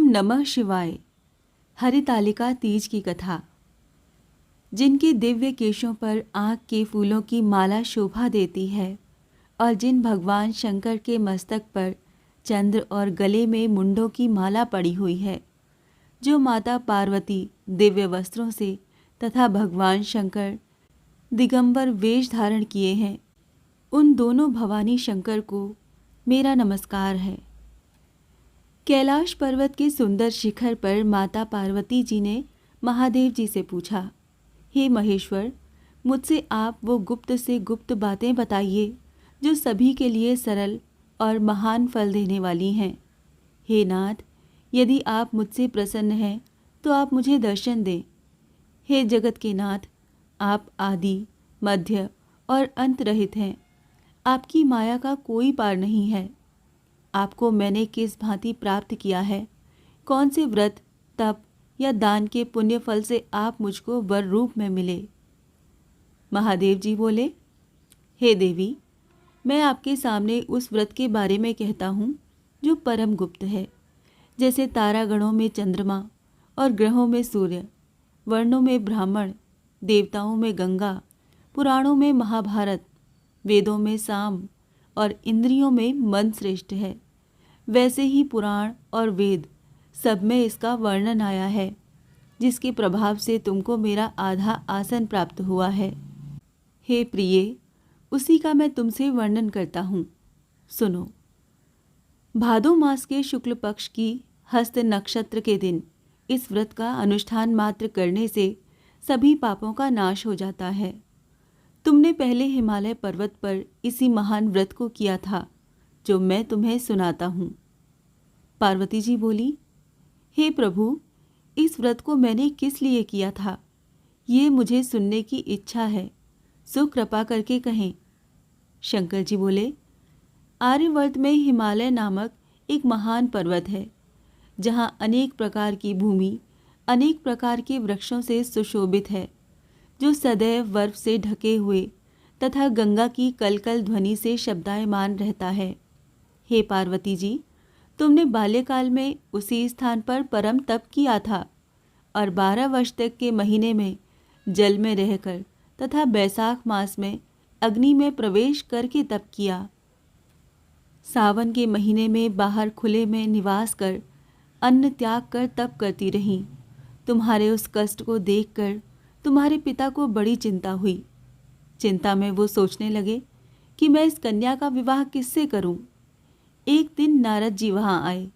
नमः शिवाय। हरितालिका तीज की कथा। जिनके दिव्य केशों पर आँख के फूलों की माला शोभा देती है और जिन भगवान शंकर के मस्तक पर चंद्र और गले में मुंडों की माला पड़ी हुई है, जो माता पार्वती दिव्य वस्त्रों से तथा भगवान शंकर दिगंबर वेश धारण किए हैं, उन दोनों भवानी शंकर को मेरा नमस्कार है। कैलाश पर्वत के सुंदर शिखर पर माता पार्वती जी ने महादेव जी से पूछा, हे महेश्वर, मुझसे आप वो गुप्त से गुप्त बातें बताइए जो सभी के लिए सरल और महान फल देने वाली हैं। हे नाथ, यदि आप मुझसे प्रसन्न हैं तो आप मुझे दर्शन दें। हे जगत के नाथ, आप आदि, मध्य और अंत रहित हैं। आपकी माया का कोई पार नहीं है। आपको मैंने किस भांति प्राप्त किया है, कौन से व्रत, तप या दान के पुण्य फल से आप मुझको वर रूप में मिले। महादेव जी बोले, हे देवी, मैं आपके सामने उस व्रत के बारे में कहता हूँ जो परम गुप्त है। जैसे तारागणों में चंद्रमा और ग्रहों में सूर्य, वर्णों में ब्राह्मण, देवताओं में गंगा, पुराणों में महाभारत, वेदों में साम और इंद्रियों में मन श्रेष्ठ है, वैसे ही पुराण और वेद सब में इसका वर्णन आया है, जिसके प्रभाव से तुमको मेरा आधा आसन प्राप्त हुआ है। हे प्रिय, उसी का मैं तुमसे वर्णन करता हूँ। सुनो। भादो मास के शुक्ल पक्ष की हस्त नक्षत्र के दिन इस व्रत का अनुष्ठान मात्र करने से सभी पापों का नाश हो जाता है। तुमने पहले हिमालय पर्वत पर इसी महान व्रत को किया था जो मैं तुम्हें सुनाता हूँ। पार्वती जी बोली, हे प्रभु, इस व्रत को मैंने किस लिए किया था, ये मुझे सुनने की इच्छा है, सो कृपा करके कहें। शंकर जी बोले, आर्यवर्त में हिमालय नामक एक महान पर्वत है, जहाँ अनेक प्रकार की भूमि अनेक प्रकार के वृक्षों से सुशोभित है, जो सदैव बर्फ से ढके हुए तथा गंगा की कलकल ध्वनि से शब्दायमान रहता है। हे पार्वती जी, तुमने बाल्यकाल में उसी स्थान पर परम तप किया था और 12 वर्ष तक के महीने में जल में रहकर तथा बैसाख मास में अग्नि में प्रवेश करके तप किया। सावन के महीने में बाहर खुले में निवास कर अन्न त्याग कर तप करती रहीं। तुम्हारे उस कष्ट को देखकर तुम्हारे पिता को बड़ी चिंता हुई। चिंता में वो सोचने लगे कि मैं इस कन्या का विवाह किससे करूं। एक दिन नारद जी वहां आए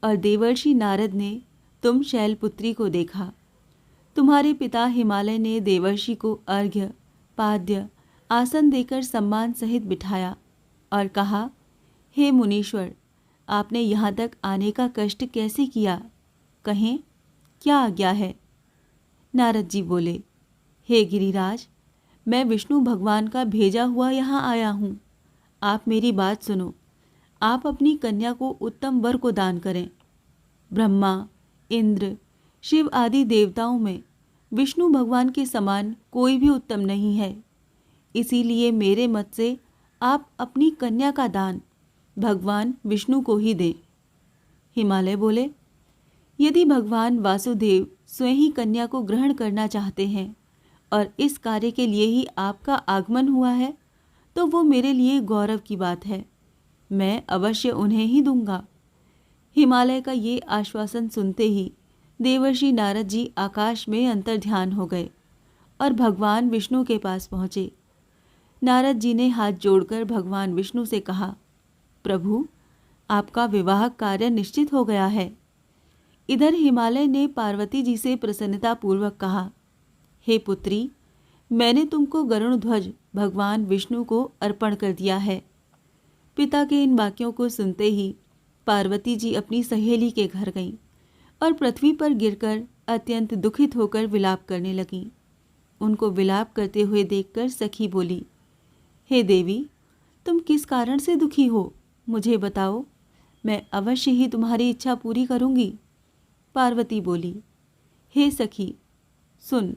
और देवर्षि नारद ने तुम शैलपुत्री को देखा। तुम्हारे पिता हिमालय ने देवर्षि को अर्घ्य, पाद्य, आसन देकर सम्मान सहित बिठाया और कहा, हे मुनीश्वर, आपने यहाँ तक आने का कष्ट कैसे किया, कहें क्या आज्ञा है। नारद जी बोले, हे गिरिराज, मैं विष्णु भगवान का भेजा हुआ यहाँ आया हूँ। आप मेरी बात सुनो। आप अपनी कन्या को उत्तम वर को दान करें। ब्रह्मा, इंद्र, शिव आदि देवताओं में विष्णु भगवान के समान कोई भी उत्तम नहीं है। इसीलिए मेरे मत से आप अपनी कन्या का दान भगवान विष्णु को ही दें। हिमालय बोले, यदि भगवान वासुदेव स्वयं ही कन्या को ग्रहण करना चाहते हैं और इस कार्य के लिए ही आपका आगमन हुआ है, तो वो मेरे लिए गौरव की बात है। मैं अवश्य उन्हें ही दूंगा। हिमालय का ये आश्वासन सुनते ही देवर्षि नारद जी आकाश में अंतर्ध्यान हो गए और भगवान विष्णु के पास पहुँचे। नारद जी ने हाथ जोड़कर भगवान विष्णु से कहा, प्रभु, आपका विवाह कार्य निश्चित हो गया है। इधर हिमालय ने पार्वती जी से प्रसन्नतापूर्वक कहा, हे पुत्री, मैंने तुमको गरुण ध्वज भगवान विष्णु को अर्पण कर दिया है। पिता के इन वाक्यों को सुनते ही पार्वती जी अपनी सहेली के घर गईं और पृथ्वी पर गिरकर अत्यंत दुखित होकर विलाप करने लगीं। उनको विलाप करते हुए देखकर सखी बोली, हे देवी, तुम किस कारण से दुखी हो, मुझे बताओ, मैं अवश्य ही तुम्हारी इच्छा पूरी करूंगी। पार्वती बोली, हे सखी, सुन,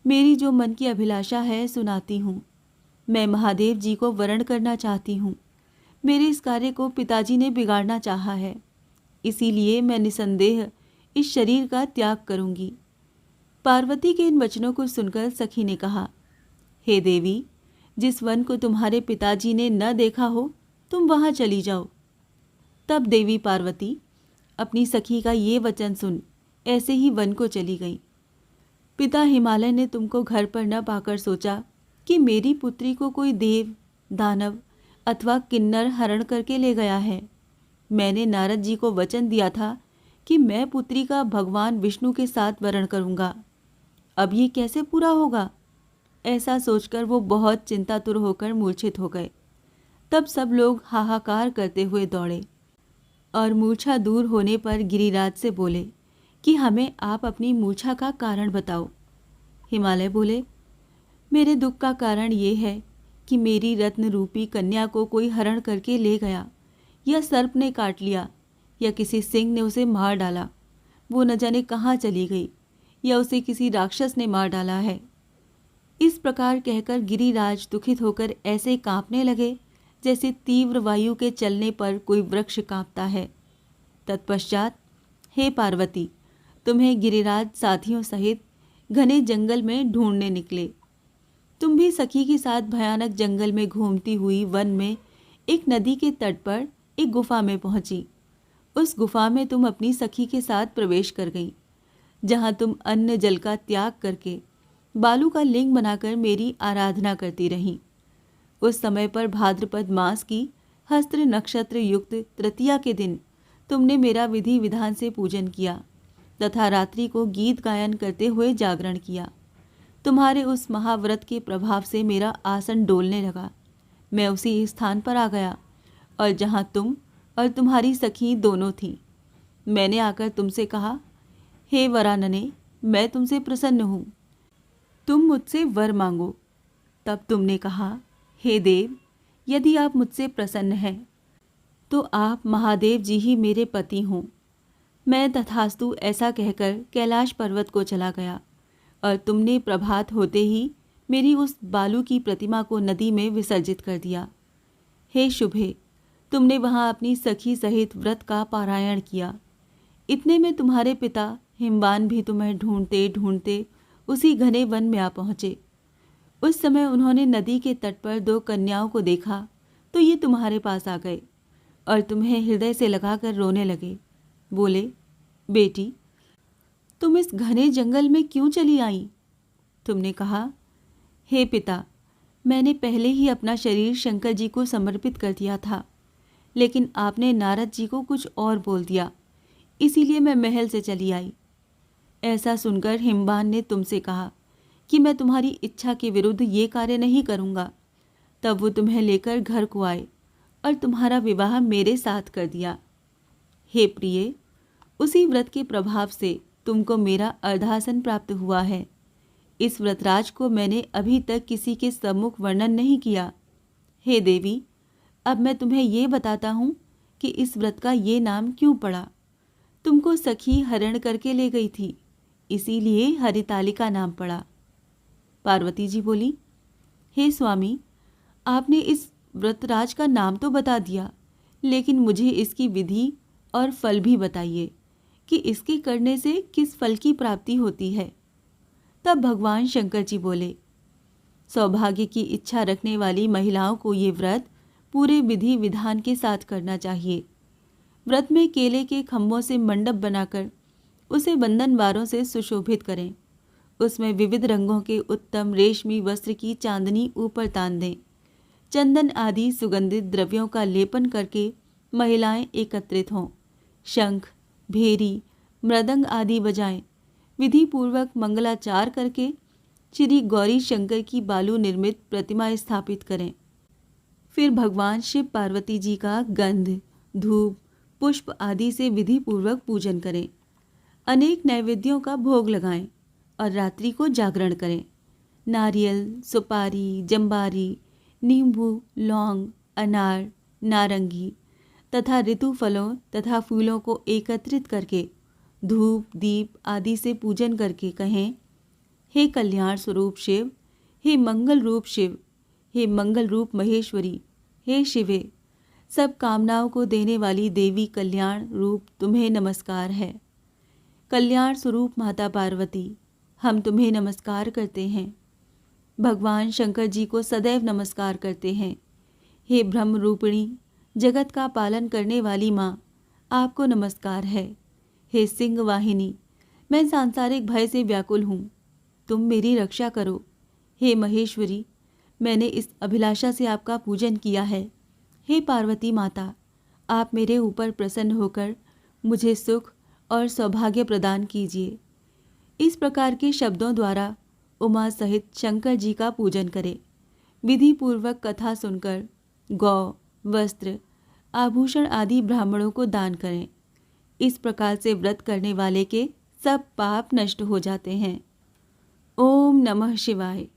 मेरी जो मन की अभिलाषा है सुनाती हूँ। मैं महादेव जी को वरण करना चाहती हूँ। मेरे इस कार्य को पिताजी ने बिगाड़ना चाहा है। इसीलिए मैं निसंदेह इस शरीर का त्याग करूंगी। पार्वती के इन वचनों को सुनकर सखी ने कहा, हे देवी, जिस वन को तुम्हारे पिताजी ने न देखा हो तुम वहां चली जाओ। तब देवी पार्वती अपनी सखी का ये वचन सुन ऐसे ही वन को चली गई। पिता हिमालय ने तुमको घर पर न पाकर सोचा कि मेरी पुत्री को कोई देव, दानव अथवा किन्नर हरण करके ले गया है। मैंने नारद जी को वचन दिया था कि मैं पुत्री का भगवान विष्णु के साथ वरण करूंगा। अब ये कैसे पूरा होगा? ऐसा सोचकर वो बहुत चिंतातुर होकर मूर्छित हो गए। तब सब लोग हाहाकार करते हुए दौड़े और मूर्छा दूर होने पर गिरिराज से बोले कि हमें आप अपनी मूर्छा का कारण बताओ। हिमालय बोले, मेरे दुख का कारण ये है कि मेरी रत्न रूपी कन्या को कोई हरण करके ले गया, या सर्प ने काट लिया, या किसी सिंह ने उसे मार डाला। वो न जाने कहाँ चली गई, या उसे किसी राक्षस ने मार डाला है। इस प्रकार कहकर गिरिराज दुखित होकर ऐसे कांपने लगे जैसे तीव्र वायु के चलने पर कोई वृक्ष कांपता है। तत्पश्चात हे पार्वती, तुम्हें गिरिराज साथियों सहित घने जंगल में ढूंढने निकले। तुम भी सखी के साथ भयानक जंगल में घूमती हुई वन में एक नदी के तट पर एक गुफा में पहुंची। उस गुफा में तुम अपनी सखी के साथ प्रवेश कर गई, जहां तुम अन्न जल का त्याग करके बालू का लिंग बनाकर मेरी आराधना करती रहीं। उस समय पर भाद्रपद मास की हस्त्र नक्षत्र युक्त तृतीया के दिन तुमने मेरा विधि विधान से पूजन किया तथा रात्रि को गीत गायन करते हुए जागरण किया। तुम्हारे उस महाव्रत के प्रभाव से मेरा आसन डोलने लगा। मैं उसी स्थान पर आ गया और जहाँ तुम और तुम्हारी सखी दोनों थीं। मैंने आकर तुमसे कहा, हे वरानने, मैं तुमसे प्रसन्न हूँ, तुम मुझसे वर मांगो। तब तुमने कहा, हे देव, यदि आप मुझसे प्रसन्न हैं तो आप महादेव जी ही मेरे पति हों। मैं तथास्तु ऐसा कहकर कैलाश पर्वत को चला गया और तुमने प्रभात होते ही मेरी उस बालू की प्रतिमा को नदी में विसर्जित कर दिया। हे शुभे, तुमने वहाँ अपनी सखी सहित व्रत का पारायण किया। इतने में तुम्हारे पिता हिमवान भी तुम्हें ढूंढते ढूंढते उसी घने वन में आ पहुँचे। उस समय उन्होंने नदी के तट पर 2 कन्याओं को देखा तो ये तुम्हारे पास आ गए और तुम्हें हृदय से लगाकर रोने लगे। बोले, बेटी, तुम इस घने जंगल में क्यों चली आई? तुमने कहा, हे पिता, मैंने पहले ही अपना शरीर शंकर जी को समर्पित कर दिया था, लेकिन आपने नारद जी को कुछ और बोल दिया, इसीलिए मैं महल से चली आई। ऐसा सुनकर हिमवान ने तुमसे कहा कि मैं तुम्हारी इच्छा के विरुद्ध ये कार्य नहीं करूँगा। तब वो तुम्हें लेकर घर को आए और तुम्हारा विवाह मेरे साथ कर दिया। हे प्रिय, उसी व्रत के प्रभाव से तुमको मेरा अर्धासन प्राप्त हुआ है। इस व्रतराज को मैंने अभी तक किसी के सम्मुख वर्णन नहीं किया। हे देवी, अब मैं तुम्हें ये बताता हूँ कि इस व्रत का ये नाम क्यों पड़ा। तुमको सखी हरण करके ले गई थी, इसीलिए हरितालिका नाम पड़ा। पार्वती जी बोली, हे स्वामी, आपने इस व्रतराज का नाम तो बता दिया, लेकिन मुझे इसकी विधि और फल भी बताइए कि इसके करने से किस फल की प्राप्ति होती है। तब भगवान शंकर जी बोले, सौभाग्य की इच्छा रखने वाली महिलाओं को ये व्रत पूरे विधि विधान के साथ करना चाहिए। व्रत में केले के खम्भों से मंडप बनाकर उसे बंधनवारों से सुशोभित करें। उसमें विविध रंगों के उत्तम रेशमी वस्त्र की चांदनी ऊपर तान दें। चंदन आदि सुगंधित द्रव्यों का लेपन करके महिलाएं एकत्रित हों। शंख, भेरी, मृदंग आदि बजाएं। विधि पूर्वक मंगलाचार करके श्री गौरी शंकर की बालू निर्मित प्रतिमा स्थापित करें। फिर भगवान शिव पार्वती जी का गंध, धूप, पुष्प आदि से विधि पूर्वक पूजन करें। अनेक नैवेद्यों का भोग लगाएं और रात्रि को जागरण करें। नारियल, सुपारी, जंबारी, नींबू, लौंग, अनार, नारंगी तथा ऋतु फलों तथा फूलों को एकत्रित करके धूप, दीप आदि से पूजन करके कहें, हे कल्याण स्वरूप शिव, हे मंगल रूप शिव, हे मंगल रूप महेश्वरी, हे शिवे, सब कामनाओं को देने वाली देवी कल्याण रूप तुम्हें नमस्कार है। कल्याण स्वरूप माता पार्वती, हम तुम्हें नमस्कार करते हैं। भगवान शंकर जी को सदैव नमस्कार करते हैं। हे ब्रह्म रूपिणी, जगत का पालन करने वाली माँ, आपको नमस्कार है। हे सिंह वाहिनी, मैं सांसारिक भय से व्याकुल हूँ, तुम मेरी रक्षा करो। हे महेश्वरी, मैंने इस अभिलाषा से आपका पूजन किया है। हे पार्वती माता, आप मेरे ऊपर प्रसन्न होकर मुझे सुख और सौभाग्य प्रदान कीजिए। इस प्रकार के शब्दों द्वारा उमा सहित शंकर जी का पूजन करें। विधि पूर्वक कथा सुनकर गौ, वस्त्र, आभूषण आदि ब्राह्मणों को दान करें। इस प्रकार से व्रत करने वाले के सब पाप नष्ट हो जाते हैं। ओम नमः शिवाय।